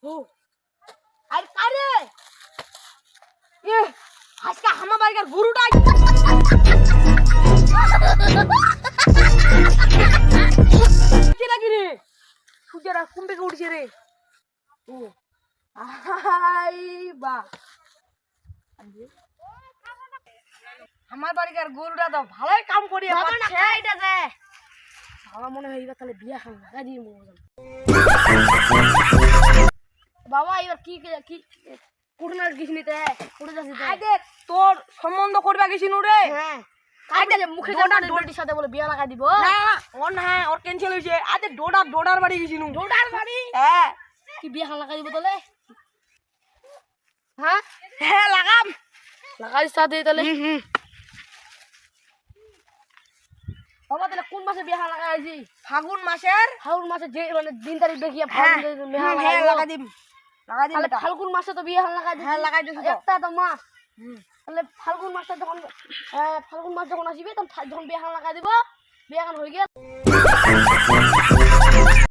ও আরে কারে এ আজকে আমার বাড়ির গরুটা কি লাগি রে সূর্যরা কোন দিকে উঠছে রে ও আই বা আমার বাড়ির গরুটা তো ভালোই কাম করিয়ে পাচ্ছে এইটা যে আমার মনে হয় এবার তাহলে বিয়া খান লাগা দিয়ে মরলাম বাবা এবার কি কি কুড়নার গিসনিতে কুড়ে যাচ্ছি আগে তোর সম্বন্ধ করবা গেছিনু রে হ্যাঁ আগে মুখে ডোডার ডোডির সাথে বলে বিয়া লাগা দিব না ওর ক্যান্সেল হইছে আগে ডোডার বাড়ি গেছিনু ডোডার বাড়ি হ্যাঁ কি বিয়া খান লাগা দিব তাহলে হ্যাঁ হ্যাঁ লাগাই সাথে তাহলে বাবা তাহলে কোন মাসে বিয়া লাগা আইছি ফাগুন মাসে যে মানে দিন তারিখ দেখিয়া ফাগুন হ্যাঁ লাগা দিম তাহলে ফাল্গুন মাসে তো বিয়া লাগা দিই হ্যাঁ লাগাই দিছি একটা তো মাস তাহলে ফাল্গুন মাসে যখন ফাল্গুন মাস যখন আসিবে তখন যখন বিয়া লাগা দিব বিয়া হয়ে গেল